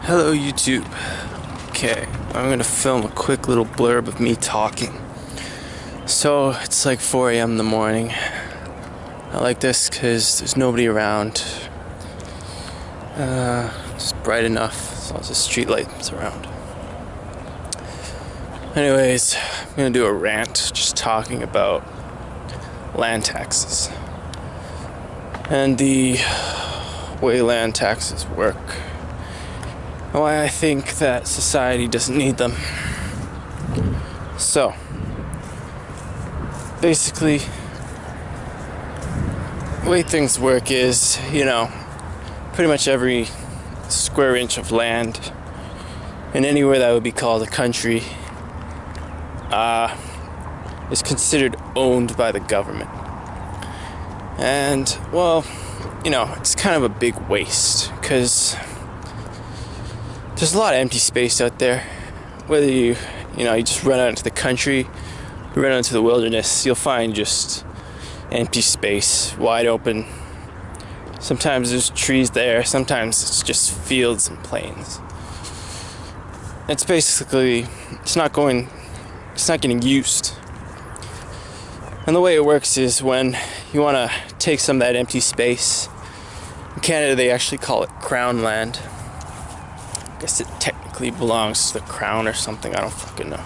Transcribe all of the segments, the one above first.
Hello YouTube. Okay, I'm gonna film a quick little blurb of me talking. So it's like 4 a.m. in the morning. I like this because there's nobody around. It's bright enough as long as the street lights around. Anyways, I'm gonna do a rant just talking about land taxes and the way land taxes work. Why I think that society doesn't need them. So, basically, the way things work is, pretty much every square inch of land in anywhere that would be called a country is considered owned by the government. And, well, it's kind of a big waste because there's a lot of empty space out there. Whether you just run out into the country, you run out into the wilderness, you'll find just empty space, wide open. Sometimes there's trees there, sometimes it's just fields and plains. It's basically, it's not getting used. And the way it works is when you want to take some of that empty space, in Canada they actually call it crown land. I guess it technically belongs to the crown or something, I don't fucking know.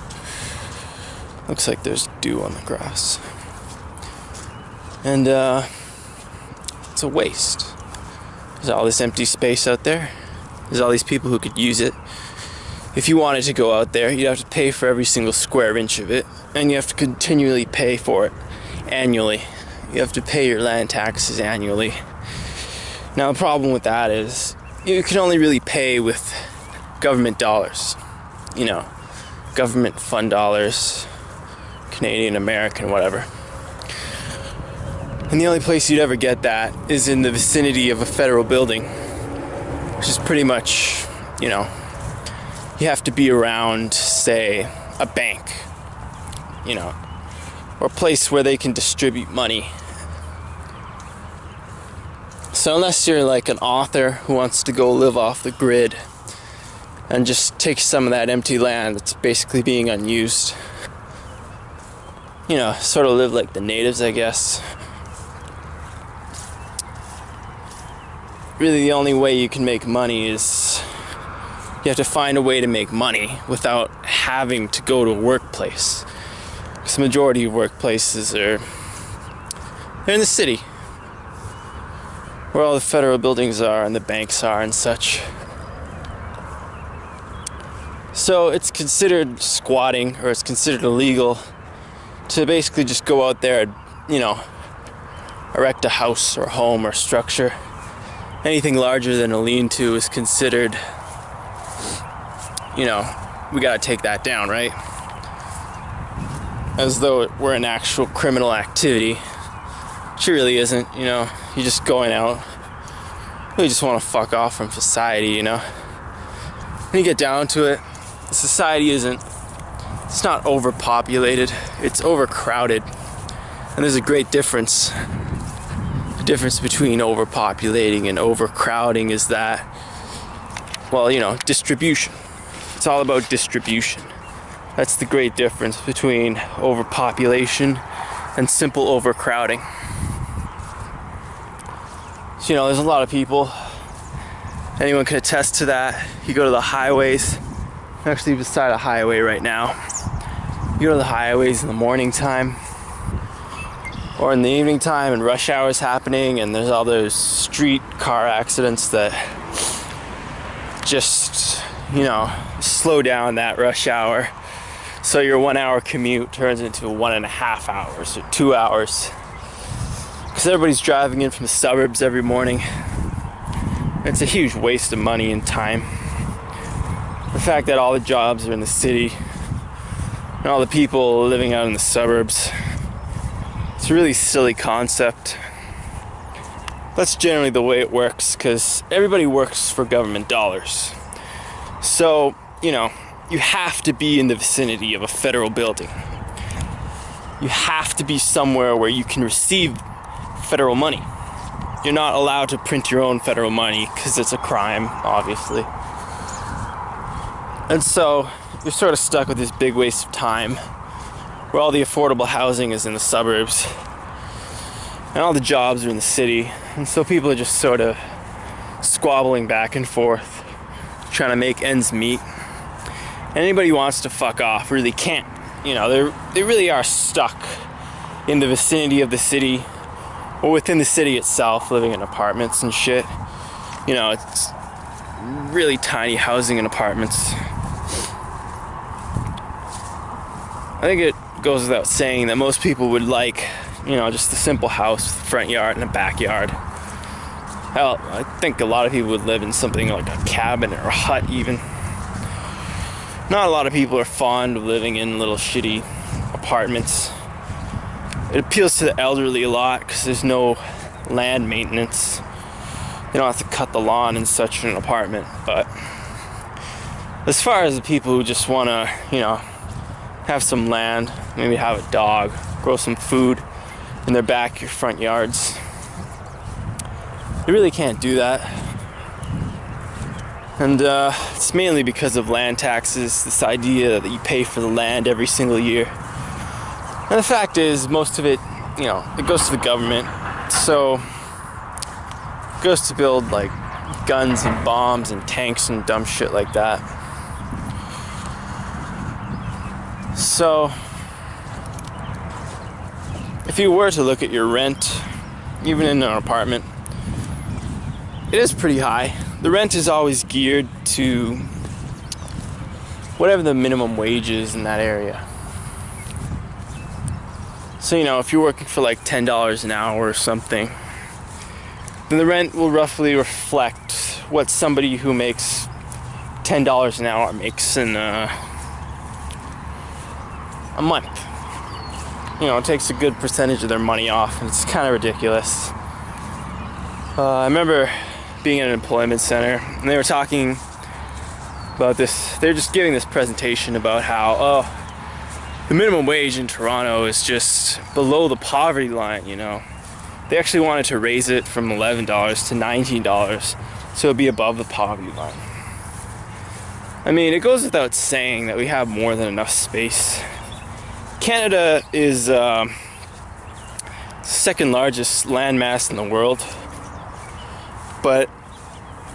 Looks like there's dew on the grass. And it's a waste. There's all this empty space out there. There's all these people who could use it. If you wanted to go out there, you'd have to pay for every single square inch of it, and you have to continually pay for it annually. You have to pay your land taxes annually. Now the problem with that is you can only really pay with government dollars, government fund dollars, Canadian, American, whatever. And the only place you'd ever get that is in the vicinity of a federal building, which is pretty much, you have to be around, say, a bank, or a place where they can distribute money. So unless you're like an author who wants to go live off the grid and just take some of that empty land that's basically being unused, sort of live like the natives, I guess. Really, the only way you can make money is you have to find a way to make money without having to go to a workplace. Because the majority of workplaces they're in the city, where all the federal buildings are and the banks are and such. So it's considered squatting, or it's considered illegal to basically just go out there and, erect a house or home or structure. Anything larger than a lean-to is considered, we gotta take that down, right? As though it were an actual criminal activity. Which it really isn't, you're just going out. You just want to fuck off from society, When you get down to it, society it's not overpopulated, it's overcrowded. And there's a great difference. The difference between overpopulating and overcrowding is that, distribution. It's all about distribution. That's the great difference between overpopulation and simple overcrowding. So, there's a lot of people. Anyone can attest to that. You go to the highways. I'm actually beside a highway right now. You go to the highways in the morning time or in the evening time and rush hour is happening, and there's all those street car accidents that just, slow down that rush hour. So your 1 hour commute turns into 1.5 hours or 2 hours. Because everybody's driving in from the suburbs every morning. It's a huge waste of money and time. The fact that all the jobs are in the city and all the people living out in the suburbs, it's a really silly concept. That's generally the way it works, because everybody works for government dollars. So, you have to be in the vicinity of a federal building. You have to be somewhere where you can receive federal money. You're not allowed to print your own federal money because it's a crime, obviously. And so you're sort of stuck with this big waste of time where all the affordable housing is in the suburbs and all the jobs are in the city. And so people are just sort of squabbling back and forth, trying to make ends meet. And anybody who wants to fuck off really can't. You know, they really are stuck in the vicinity of the city or within the city itself, living in apartments and shit. You know, it's really tiny housing and apartments. I think it goes without saying that most people would like, you know, just a simple house with a front yard and a backyard. Hell, I think a lot of people would live in something like a cabin or a hut even. Not a lot of people are fond of living in little shitty apartments. It appeals to the elderly a lot because there's no land maintenance. They don't have to cut the lawn in such an apartment. But as far as the people who just want to, you know, have some land, maybe have a dog, grow some food in their back or front yards, you really can't do that. And it's mainly because of land taxes, this idea that you pay for the land every single year. And the fact is, most of it, you know, it goes to the government. So it goes to build like guns and bombs and tanks and dumb shit like that. So if you were to look at your rent, even in an apartment, it is pretty high. The rent is always geared to whatever the minimum wage is in that area. So, you know, if you're working for like $10 an hour or something, then the rent will roughly reflect what somebody who makes $10 an hour makes in a month. You know, it takes a good percentage of their money off, and it's kind of ridiculous. I remember being at an employment center, and they were talking about this. They're just giving this presentation about how, the minimum wage in Toronto is just below the poverty line, you know. They actually wanted to raise it from $11 to $19 so it'd be above the poverty line. I mean, it goes without saying that we have more than enough space. Canada is second largest landmass in the world, but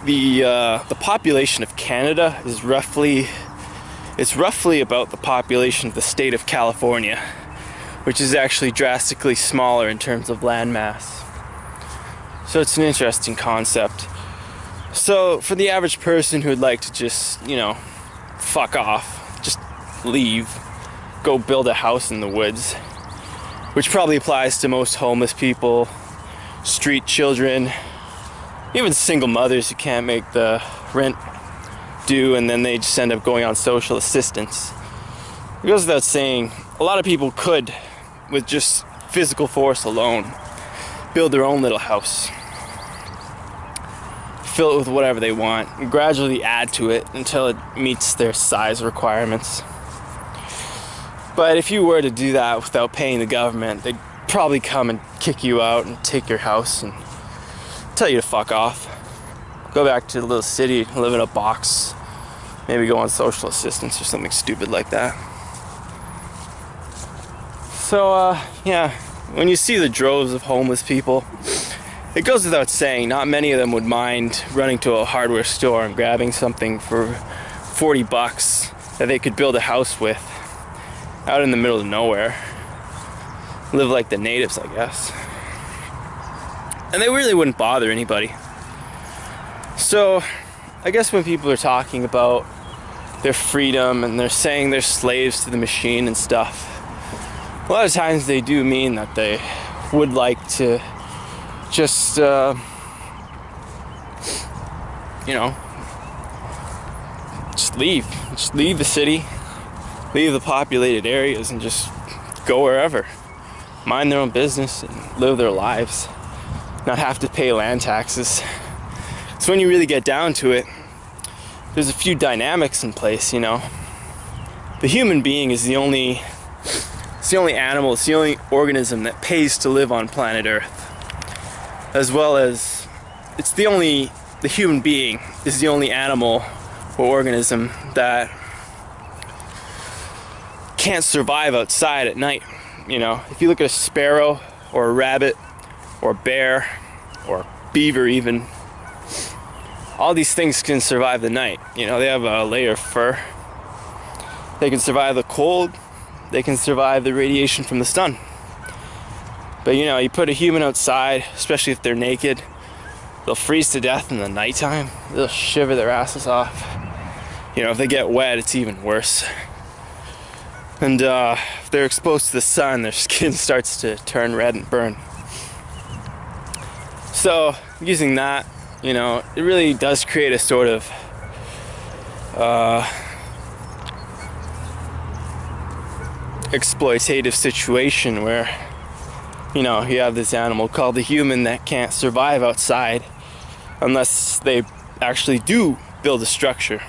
the population of Canada is roughly about the population of the state of California, which is actually drastically smaller in terms of landmass. So it's an interesting concept. So for the average person who would like to just, you know, fuck off, just leave, go build a house in the woods, which probably applies to most homeless people, street children, even single mothers who can't make the rent due, and then they just end up going on social assistance. It goes without saying, a lot of people could, with just physical force alone, build their own little house, fill it with whatever they want, and gradually add to it until it meets their size requirements. But if you were to do that without paying the government, they'd probably come and kick you out and take your house and tell you to fuck off. Go back to the little city, live in a box, maybe go on social assistance or something stupid like that. So, yeah, when you see the droves of homeless people, it goes without saying, not many of them would mind running to a hardware store and grabbing something for $40 that they could build a house with out in the middle of nowhere. Live like the natives, I guess. And they really wouldn't bother anybody. So, I guess when people are talking about their freedom and they're saying they're slaves to the machine and stuff, a lot of times they do mean that they would like to just, you know, just leave the city, leave the populated areas and just go wherever, mind their own business and live their lives, not have to pay land taxes. So when you really get down to it, there's a few dynamics in place, you know. The human being is the only animal, it's the only organism that pays to live on planet Earth. As well as, the human being is the only animal or organism that can't survive outside at night. You know, if you look at a sparrow or a rabbit or a bear or a beaver even, all these things can survive the night. You know, they have a layer of fur. They can survive the cold. They can survive the radiation from the sun. But you know, you put a human outside, especially if they're naked, they'll freeze to death in the nighttime. They'll shiver their asses off. You know, if they get wet, it's even worse. And if they're exposed to the sun, their skin starts to turn red and burn. So, using that, you know, it really does create a sort of exploitative situation where, you know, you have this animal called the human that can't survive outside unless they actually do build a structure.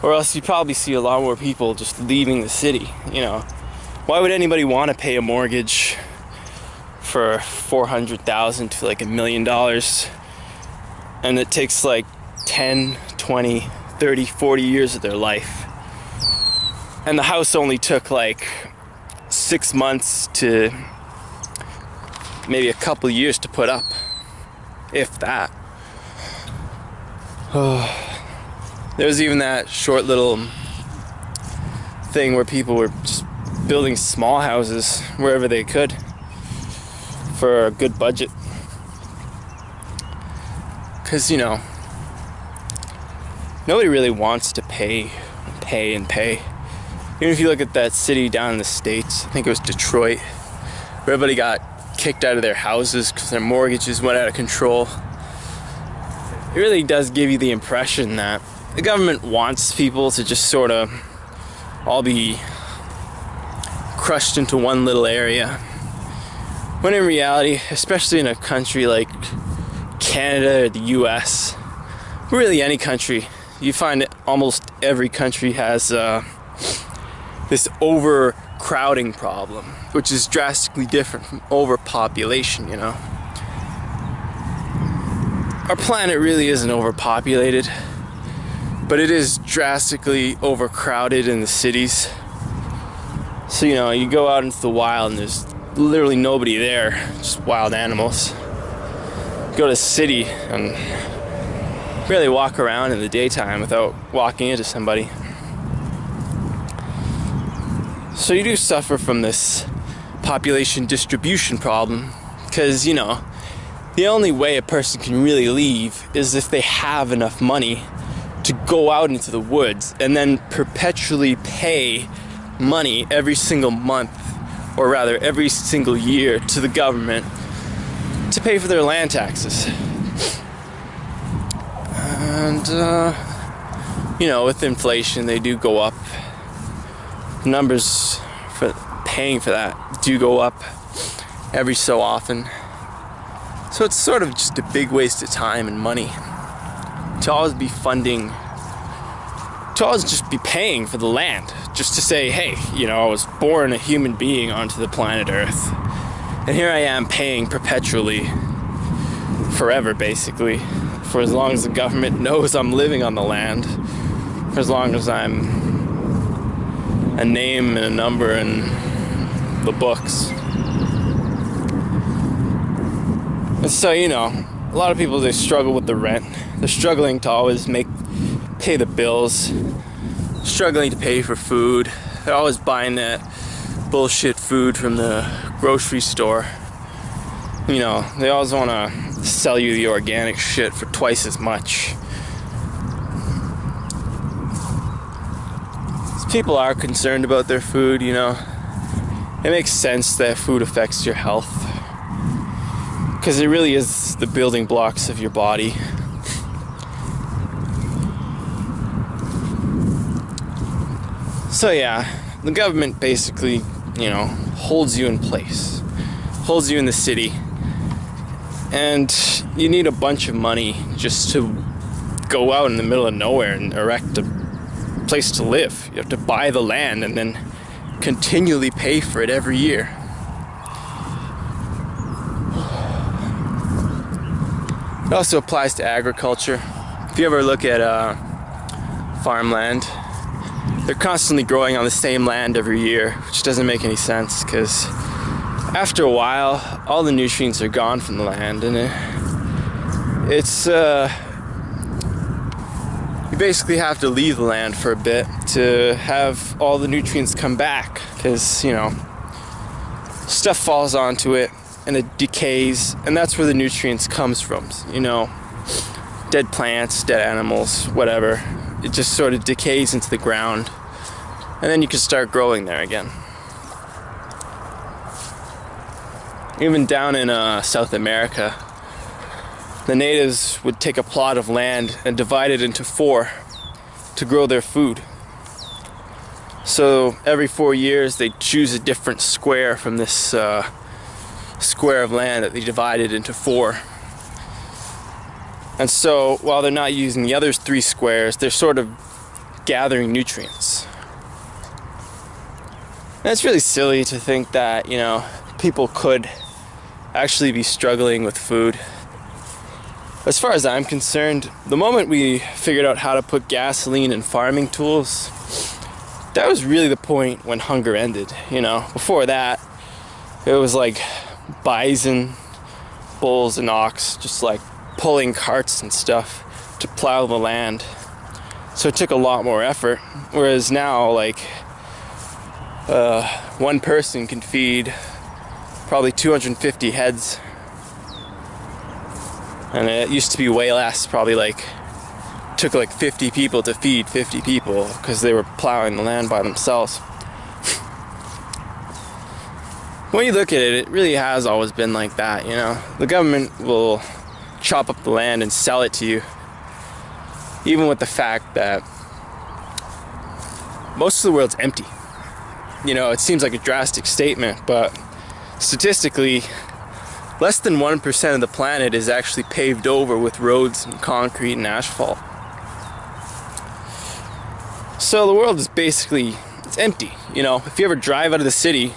Or else you probably see a lot more people just leaving the city. You know, why would anybody want to pay a mortgage for $400,000 to like $1 million, and it takes like 10, 20, 30, 40 years of their life, and the house only took like 6 months to maybe a couple years to put up, if that. There was even that short little thing where people were just building small houses wherever they could for a good budget. Because, you know, nobody really wants to pay. Even if you look at that city down in the States, I think it was Detroit, where everybody got kicked out of their houses because their mortgages went out of control. It really does give you the impression that the government wants people to just sort of all be crushed into one little area. When in reality, especially in a country like Canada or the US, really any country, you find that almost every country has this overcrowding problem, which is drastically different from overpopulation, you know. Our planet really isn't overpopulated, but it is drastically overcrowded in the cities. So, you know, you go out into the wild and there's literally nobody there, just wild animals. You go to the city and barely walk around in the daytime without walking into somebody. So you do suffer from this population distribution problem, because, you know, the only way a person can really leave is if they have enough money to go out into the woods and then perpetually pay money every single month, or rather every single year, to the government to pay for their land taxes. And you know, with inflation, they do go up. Numbers for paying for that do go up every so often. So it's sort of just a big waste of time and money to always be funding, to always just be paying for the land, just to say, hey, you know, I was born a human being onto the planet Earth, and here I am paying perpetually, forever basically, for as long as the government knows I'm living on the land, for as long as I'm a name and a number in the books. And so, you know, a lot of people, they struggle with the rent. They're struggling to always pay the bills, struggling to pay for food. They're always buying that bullshit food from the grocery store. You know, they always want to sell you the organic shit for twice as much. People are concerned about their food, you know. It makes sense that food affects your health, because it really is the building blocks of your body. So yeah, the government basically, you know, holds you in place, holds you in the city, and you need a bunch of money just to go out in the middle of nowhere and erect a place to live. You have to buy the land and then continually pay for it every year. It also applies to agriculture. If you ever look at farmland, they're constantly growing on the same land every year, which doesn't make any sense because after a while, all the nutrients are gone from the land, and it's you basically have to leave the land for a bit to have all the nutrients come back, because, you know, stuff falls onto it and it decays, and that's where the nutrients comes from, you know, dead plants, dead animals, whatever. It just sort of decays into the ground, and then you can start growing there again. Even down in South America, the natives would take a plot of land and divide it into 4 to grow their food. So every 4 years they choose a different square from this square of land that they divided into 4. And so while they're not using the other 3 squares, they're sort of gathering nutrients. And it's really silly to think that, you know, people could actually be struggling with food. As far as I'm concerned, the moment we figured out how to put gasoline in farming tools, that was really the point when hunger ended, you know. Before that, it was like bison, bulls, and ox just like pulling carts and stuff to plow the land. So it took a lot more effort, whereas now, like, one person can feed probably 250 heads. And it used to be way less, probably like, took like 50 people to feed 50 people because they were plowing the land by themselves. When you look at it, it really has always been like that, you know. The government will chop up the land and sell it to you, even with the fact that most of the world's empty. You know, it seems like a drastic statement, but statistically, less than 1% of the planet is actually paved over with roads and concrete and asphalt. So the world is basically, it's empty. You know, if you ever drive out of the city,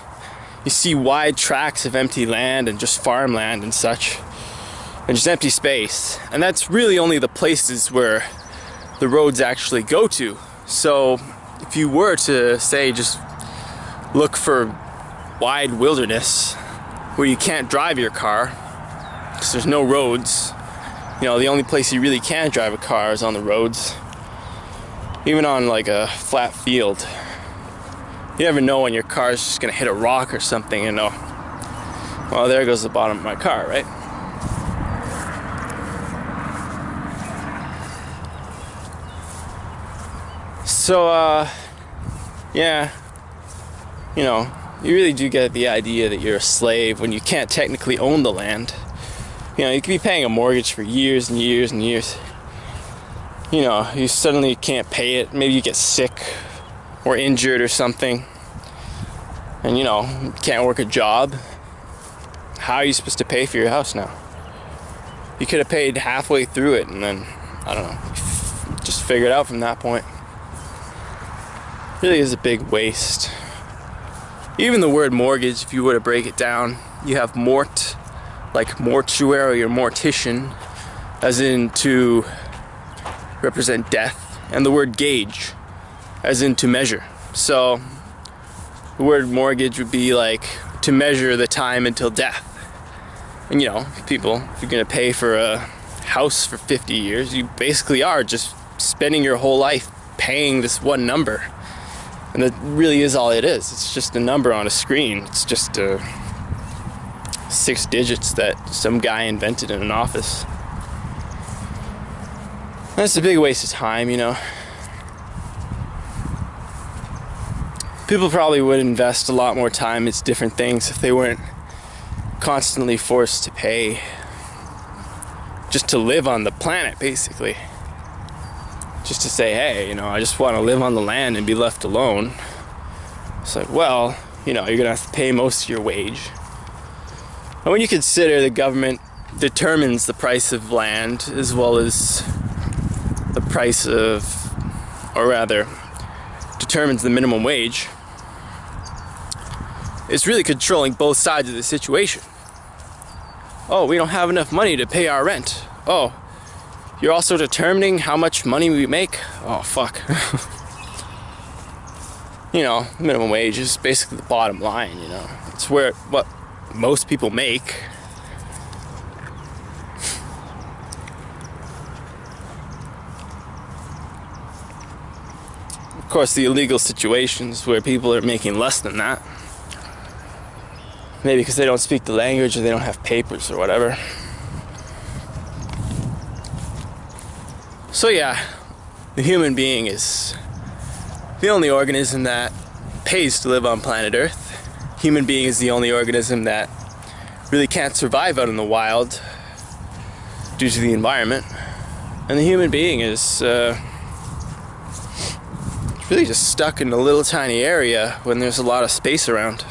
you see wide tracts of empty land and just farmland and such, and just empty space. And that's really only the places where the roads actually go to. So if you were to, say, just look for wide wilderness where you can't drive your car because there's no roads. You know, the only place you really can drive a car is on the roads. Even on like a flat field. You never know when your car is just gonna hit a rock or something, you know. Well, there goes the bottom of my car, right? So, yeah, you know, you really do get the idea that you're a slave when you can't technically own the land. You know, you could be paying a mortgage for years and years and years. You know, you suddenly can't pay it. Maybe you get sick or injured or something. And, you know, you can't work a job. How are you supposed to pay for your house now? You could have paid halfway through it and then, I don't know, just figure it out from that point. It really is a big waste. Even the word mortgage, if you were to break it down, you have mort, like mortuary or mortician, as in to represent death, and the word gauge, as in to measure. So the word mortgage would be like to measure the time until death. And you know, people, if you're gonna pay for a house for 50 years, you basically are just spending your whole life paying this one number. And that really is all it is. It's just a number on a screen. It's just 6 digits that some guy invented in an office. And it's a big waste of time, you know. People probably would invest a lot more time into different things if they weren't constantly forced to pay just to live on the planet, basically. Just to say, hey, you know, I just want to live on the land and be left alone. It's like, well, you know, you're going to have to pay most of your wage. And when you consider the government determines the price of land as well as the price of, or rather, determines the minimum wage, it's really controlling both sides of the situation. Oh, we don't have enough money to pay our rent. Oh, you're also determining how much money we make? Oh, fuck. minimum wage is basically the bottom line, It's what most people make. Of course, the illegal situations where people are making less than that. Maybe because they don't speak the language or they don't have papers or whatever. So yeah, the human being is the only organism that pays to live on planet Earth. Human being is the only organism that really can't survive out in the wild due to the environment. And the human being is really just stuck in a little tiny area when there's a lot of space around.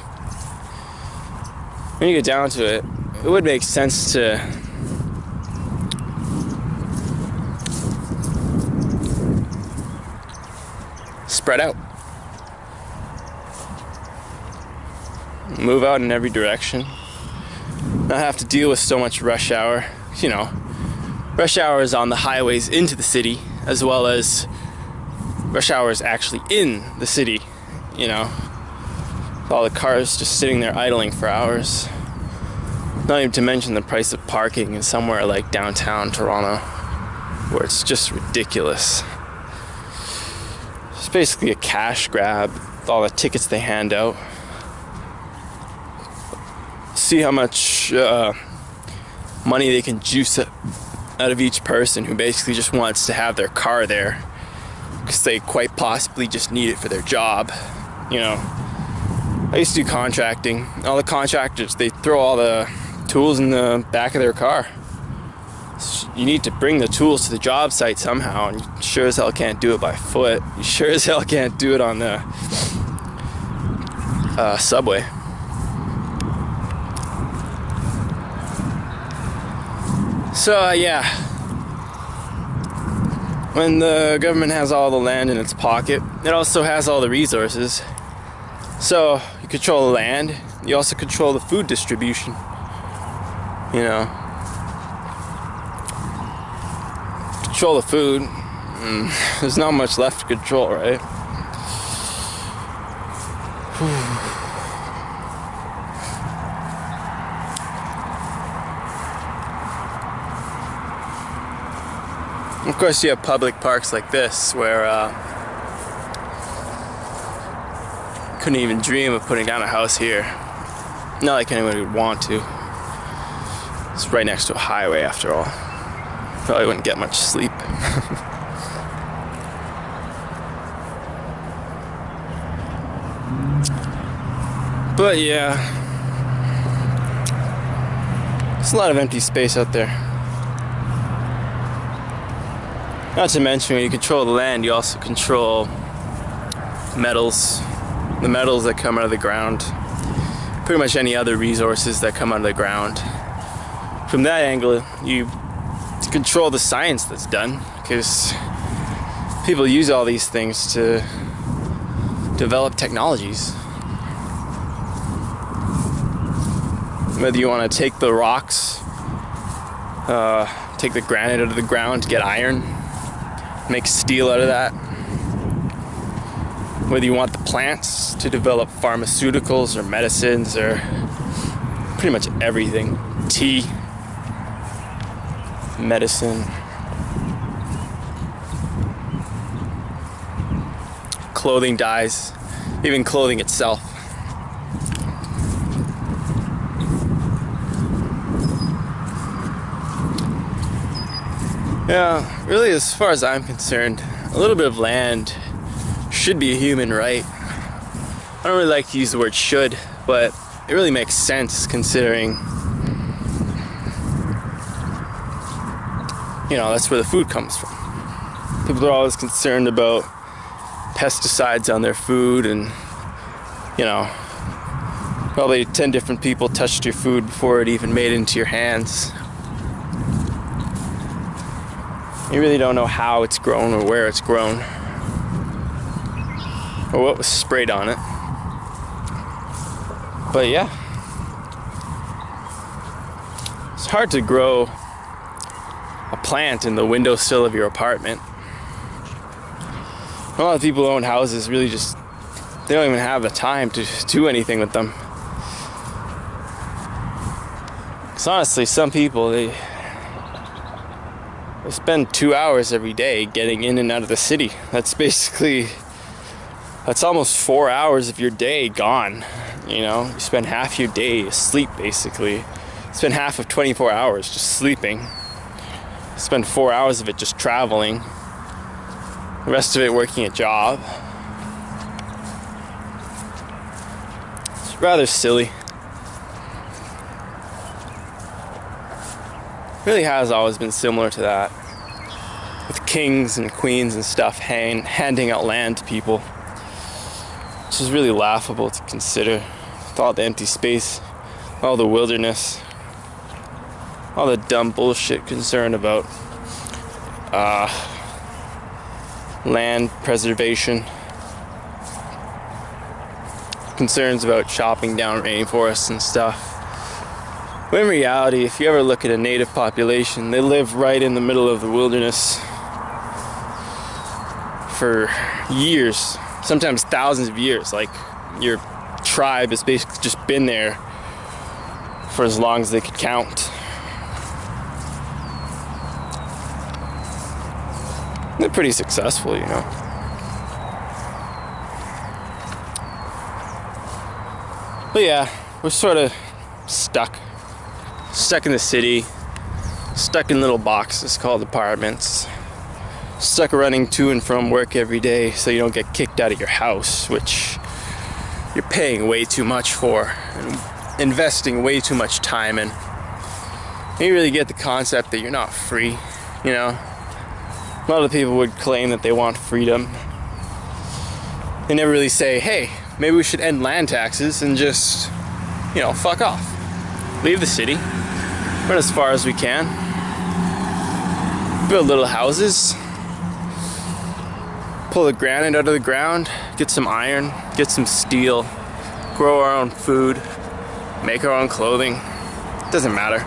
When you get down to it, it would make sense to spread out. Move out in every direction. Not have to deal with so much rush hour. Rush hour is on the highways into the city, as well as rush hour is actually in the city, all the cars just sitting there idling for hours. Not even to mention the price of parking in somewhere like downtown Toronto, where it's just ridiculous. It's basically a cash grab with all the tickets they hand out. See how much money they can juice out of each person who basically just wants to have their car there because they quite possibly just need it for their job. I used to do contracting. All the contractors, they throw all the tools in the back of their car. So you need to bring the tools to the job site somehow, and you sure as hell can't do it by foot. You sure as hell can't do it on the subway. So yeah, when the government has all the land in its pocket, it also has all the resources. So you control the land, you also control the food distribution. Control the food, there's not much left to control, right? Of course, you have public parks like this where couldn't even dream of putting down a house here. Not like anyone would want to. It's right next to a highway after all. Probably wouldn't get much sleep. But yeah, there's a lot of empty space out there. Not to mention, when you control the land, you also control metals. The metals that come out of the ground. Pretty much any other resources that come out of the ground. From that angle, you control the science that's done, because people use all these things to develop technologies. Whether you want to take the rocks, take the granite out of the ground to get iron, make steel out of that. Whether you want the plants to develop pharmaceuticals or medicines or pretty much everything. Tea, medicine, clothing dyes, even clothing itself. Yeah, really, as far as I'm concerned, a little bit of land should be a human right. I don't really like to use the word should, but it really makes sense considering, that's where the food comes from. People are always concerned about pesticides on their food, and, probably 10 different people touched your food before it even made it into your hands. You really don't know how it's grown or where it's grown or what was sprayed on it. But yeah, it's hard to grow a plant in the windowsill of your apartment. A lot of people who own houses really just they don't even have the time to do anything with them. Because honestly, some people, they spend 2 hours every day getting in and out of the city. That's almost 4 hours of your day gone. You know, you spend half your day asleep, basically. You spend half of 24 hours just sleeping. You spend 4 hours of it just traveling. The rest of it working a job. It's rather silly. Really has always been similar to that, with kings and queens and stuff handing out land to people, which is really laughable to consider, with all the empty space, all the wilderness, all the dumb bullshit concerned about land preservation, concerns about chopping down rainforests and stuff. But in reality, if you ever look at a native population, they live right in the middle of the wilderness for years, sometimes thousands of years. Like, your tribe has basically just been there for as long as they could count. They're pretty successful, you know. But yeah, we're sort of stuck in the city, stuck in little boxes called apartments, stuck running to and from work every day so you don't get kicked out of your house, which you're paying way too much for and investing way too much time in. You really get the concept that you're not free, you know. A lot of people would claim that they want freedom. They never really say, hey, maybe we should end land taxes and just, you know, fuck off. Leave the city, run as far as we can, build little houses, pull the granite out of the ground, get some iron, get some steel, grow our own food, make our own clothing. It doesn't matter.